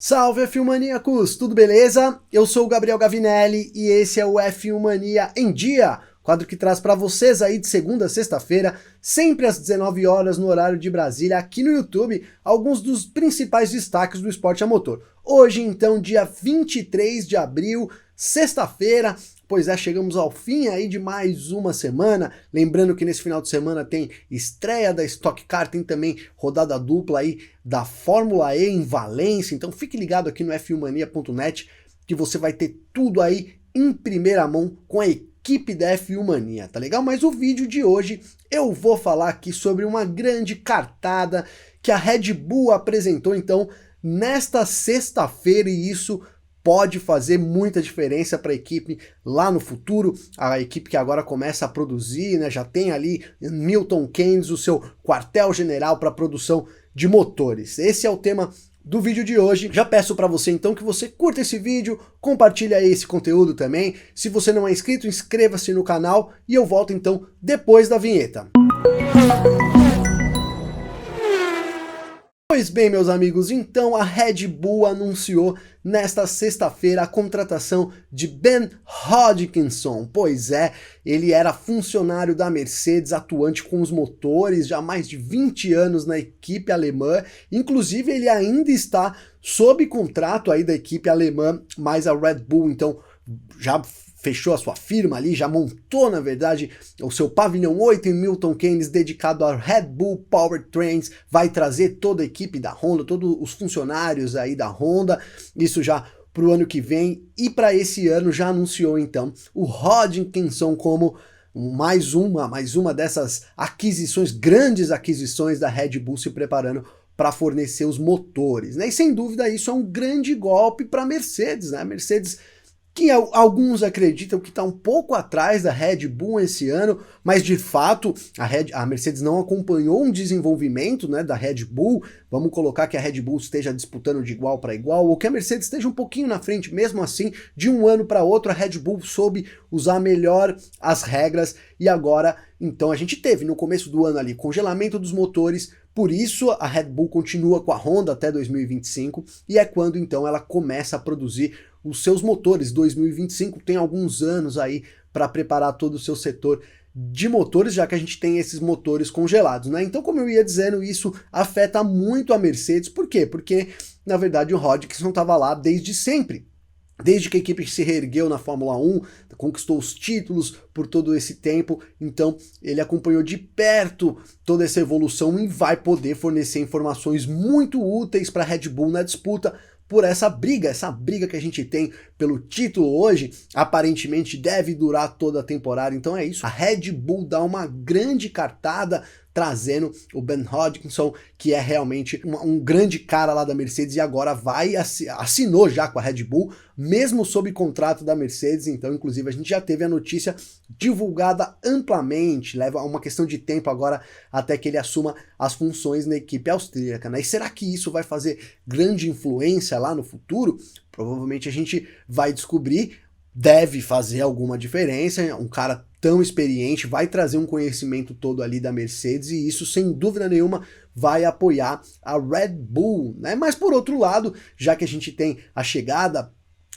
Salve F1 Maníacos, tudo beleza? Eu sou o Gabriel Gavinelli e esse é o F1 Mania em Dia, quadro que traz para vocês aí de segunda a sexta-feira, sempre às 19 horas no horário de Brasília, aqui no YouTube, alguns dos principais destaques do esporte a motor. Hoje então, dia 23 de abril, sexta-feira. Pois é, chegamos ao fim aí de mais uma semana, lembrando que nesse final de semana tem estreia da Stock Car, tem também rodada dupla aí da Fórmula E em Valência, então fique ligado aqui no f1mania.net que você vai ter tudo aí em primeira mão com a equipe da F1 Mania, tá legal? Mas o vídeo de hoje eu vou falar aqui sobre uma grande cartada que a Red Bull apresentou então nesta sexta-feira e isso pode fazer muita diferença para a equipe lá no futuro, a equipe que agora começa a produzir, né, já tem ali em Milton Keynes o seu quartel-general para produção de motores. Esse é o tema do vídeo de hoje. Já peço para você então que você curta esse vídeo, compartilhe aí esse conteúdo também. Se você não é inscrito, inscreva-se no canal e eu volto então depois da vinheta. Pois bem, meus amigos, então a Red Bull anunciou nesta sexta-feira a contratação de Ben Hodgkinson. Pois é, ele era funcionário da Mercedes, atuante com os motores, já há mais de 20 anos na equipe alemã. Inclusive, ele ainda está sob contrato aí da equipe alemã, mas a Red Bull, então, já fechou a sua firma ali, já montou, na verdade, o seu pavilhão 8 em Milton Keynes, dedicado a Red Bull Powertrains, vai trazer toda a equipe da Honda, todos os funcionários aí da Honda, isso já para o ano que vem, e para esse ano já anunciou então o Hodgkinson como mais uma dessas aquisições, grandes aquisições da Red Bull se preparando para fornecer os motores, né? E sem dúvida isso é um grande golpe para a Mercedes, né? A Mercedes, que alguns acreditam que está um pouco atrás da Red Bull esse ano, mas de fato a Mercedes não acompanhou um desenvolvimento, né, da Red Bull. Vamos colocar que a Red Bull esteja disputando de igual para igual, ou que a Mercedes esteja um pouquinho na frente, mesmo assim, de um ano para outro a Red Bull soube usar melhor as regras, e agora, então, a gente teve no começo do ano ali congelamento dos motores. Por isso a Red Bull continua com a Honda até 2025, e é quando então ela começa a produzir os seus motores. 2025 tem alguns anos aí para preparar todo o seu setor de motores, já que a gente tem esses motores congelados, né? Então, como eu ia dizendo, isso afeta muito a Mercedes. Por quê? Porque, na verdade, o Hodgkinson estava lá desde sempre. Desde que a equipe se reergueu na Fórmula 1, conquistou os títulos por todo esse tempo, então ele acompanhou de perto toda essa evolução e vai poder fornecer informações muito úteis para a Red Bull na disputa por essa briga que a gente tem pelo título hoje, aparentemente deve durar toda a temporada. Então é isso, a Red Bull dá uma grande cartada trazendo o Ben Hodgkinson, que é realmente um grande cara lá da Mercedes e agora assinou já com a Red Bull, mesmo sob contrato da Mercedes. Então, inclusive, a gente já teve a notícia divulgada amplamente, leva uma questão de tempo agora até que ele assuma as funções na equipe austríaca, né? E será que isso vai fazer grande influência lá no futuro? Provavelmente a gente vai descobrir. Deve fazer alguma diferença, um cara tão experiente vai trazer um conhecimento todo ali da Mercedes e isso sem dúvida nenhuma vai apoiar a Red Bull, né? Mas por outro lado, já que a gente tem a chegada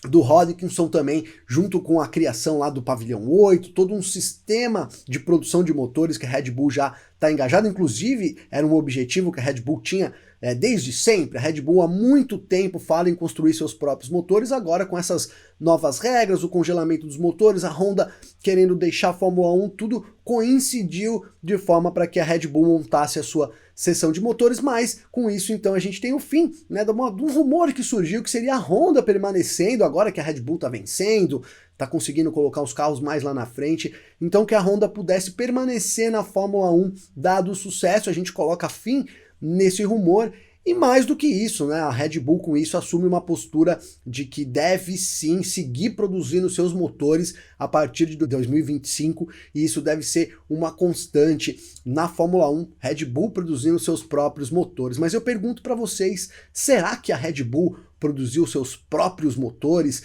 do Hodgkinson também, junto com a criação lá do pavilhão 8, todo um sistema de produção de motores que a Red Bull já está engajada, inclusive era um objetivo que a Red Bull tinha desde sempre. A Red Bull há muito tempo fala em construir seus próprios motores, agora com essas novas regras, o congelamento dos motores, a Honda querendo deixar a Fórmula 1, tudo coincidiu de forma para que a Red Bull montasse a sua seção de motores, mas com isso então a gente tem o fim, né, de um rumor que surgiu que seria a Honda permanecendo, agora que a Red Bull está vencendo, está conseguindo colocar os carros mais lá na frente, então que a Honda pudesse permanecer na Fórmula 1, dado o sucesso, a gente coloca fim nesse rumor. E mais do que isso, né, a Red Bull com isso assume uma postura de que deve sim seguir produzindo seus motores a partir de 2025 e isso deve ser uma constante na Fórmula 1, Red Bull produzindo seus próprios motores. Mas eu pergunto para vocês, será que a Red Bull produzir os seus próprios motores,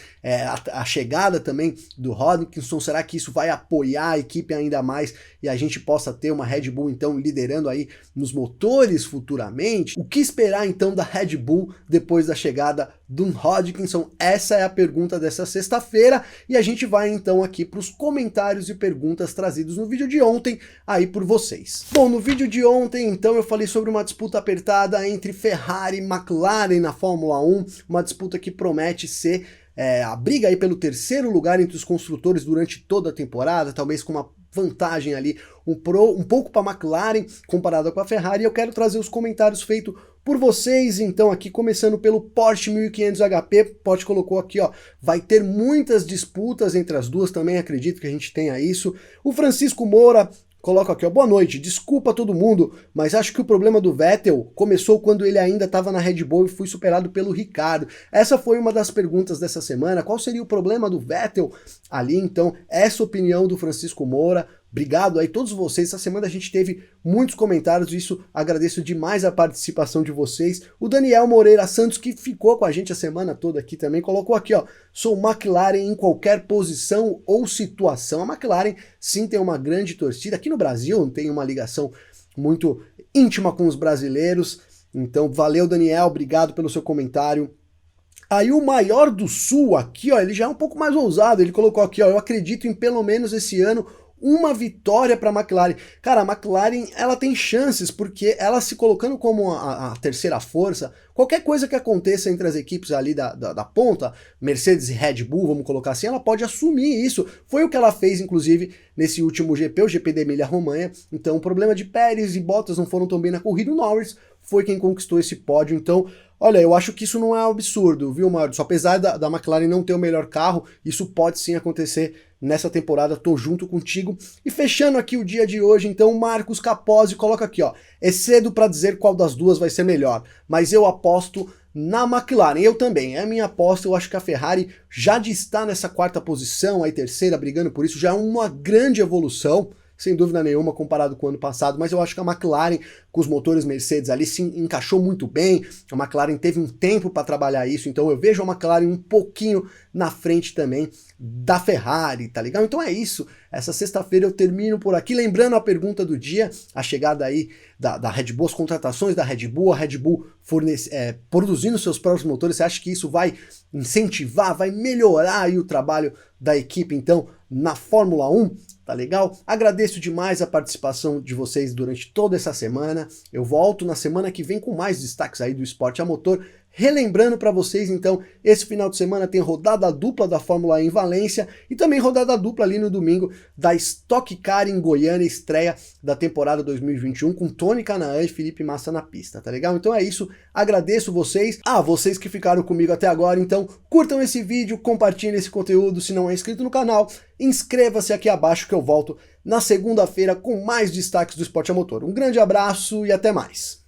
a chegada também do Hodgkinson, será que isso vai apoiar a equipe ainda mais e a gente possa ter uma Red Bull então liderando aí nos motores futuramente? O que esperar então da Red Bull depois da chegada do Hodgkinson? Essa é a pergunta dessa sexta-feira e a gente vai então aqui para os comentários e perguntas trazidos no vídeo de ontem aí por vocês. Bom, no vídeo de ontem então eu falei sobre uma disputa apertada entre Ferrari e McLaren na Fórmula 1, uma disputa que promete ser a briga aí pelo terceiro lugar entre os construtores durante toda a temporada, talvez com uma vantagem ali um pouco para a McLaren comparada com a Ferrari. Eu quero trazer os comentários feitos por vocês, então aqui começando pelo Porsche 1500 HP, Porsche colocou aqui, ó, vai ter muitas disputas entre as duas, também acredito que a gente tenha isso. O Francisco Moura coloca aqui, ó, boa noite, desculpa todo mundo, mas acho que o problema do Vettel começou quando ele ainda estava na Red Bull e foi superado pelo Ricardo. Essa foi uma das perguntas dessa semana, qual seria o problema do Vettel ali, então, essa opinião do Francisco Moura. Obrigado aí todos vocês, essa semana a gente teve muitos comentários, isso agradeço demais a participação de vocês. O Daniel Moreira Santos, que ficou com a gente a semana toda aqui também, colocou aqui, ó, sou McLaren em qualquer posição ou situação. A McLaren sim tem uma grande torcida, aqui no Brasil tem uma ligação muito íntima com os brasileiros, então valeu Daniel, obrigado pelo seu comentário. Aí o Maior do Sul aqui, ó, ele já é um pouco mais ousado, ele colocou aqui, ó, eu acredito em pelo menos esse ano uma vitória para a McLaren. Cara, a McLaren ela tem chances, porque ela se colocando como a terceira força, qualquer coisa que aconteça entre as equipes ali da ponta, Mercedes e Red Bull, vamos colocar assim, ela pode assumir isso. Foi o que ela fez, inclusive, nesse último GP, o GP da Emília-Romanha. Então o problema de Pérez e Bottas não foram tão bem na corrida, o Norris foi quem conquistou esse pódio. Então, olha, eu acho que isso não é um absurdo, viu, Maurício? Apesar da McLaren não ter o melhor carro, isso pode sim acontecer nessa temporada, tô junto contigo. E fechando aqui o dia de hoje, então, Marcos Capozzi coloca aqui, ó, é cedo para dizer qual das duas vai ser melhor, mas eu aposto na McLaren, eu também, é a minha aposta. Eu acho que a Ferrari já de estar nessa quarta posição, aí terceira, brigando por isso, já é uma grande evolução, sem dúvida nenhuma, comparado com o ano passado, mas eu acho que a McLaren, com os motores Mercedes ali, se encaixou muito bem, a McLaren teve um tempo para trabalhar isso, então eu vejo a McLaren um pouquinho na frente também da Ferrari, tá legal? Então é isso, essa sexta-feira eu termino por aqui, lembrando a pergunta do dia, a chegada aí da Red Bull, as contratações da Red Bull, a Red Bull produzindo seus próprios motores, você acha que isso vai incentivar, vai melhorar aí o trabalho da equipe, então, na Fórmula 1? Tá legal? Agradeço demais a participação de vocês durante toda essa semana. Eu volto na semana que vem com mais destaques aí do esporte a motor. Relembrando para vocês, então, esse final de semana tem rodada dupla da Fórmula E em Valência e também rodada dupla ali no domingo da Stock Car em Goiânia, estreia da temporada 2021 com Tony Canaan e Felipe Massa na pista, tá legal? Então é isso, agradeço vocês. Vocês que ficaram comigo até agora, então curtam esse vídeo, compartilhem esse conteúdo, se não é inscrito no canal, inscreva-se aqui abaixo que eu volto na segunda-feira com mais destaques do esporte a motor. Um grande abraço e até mais!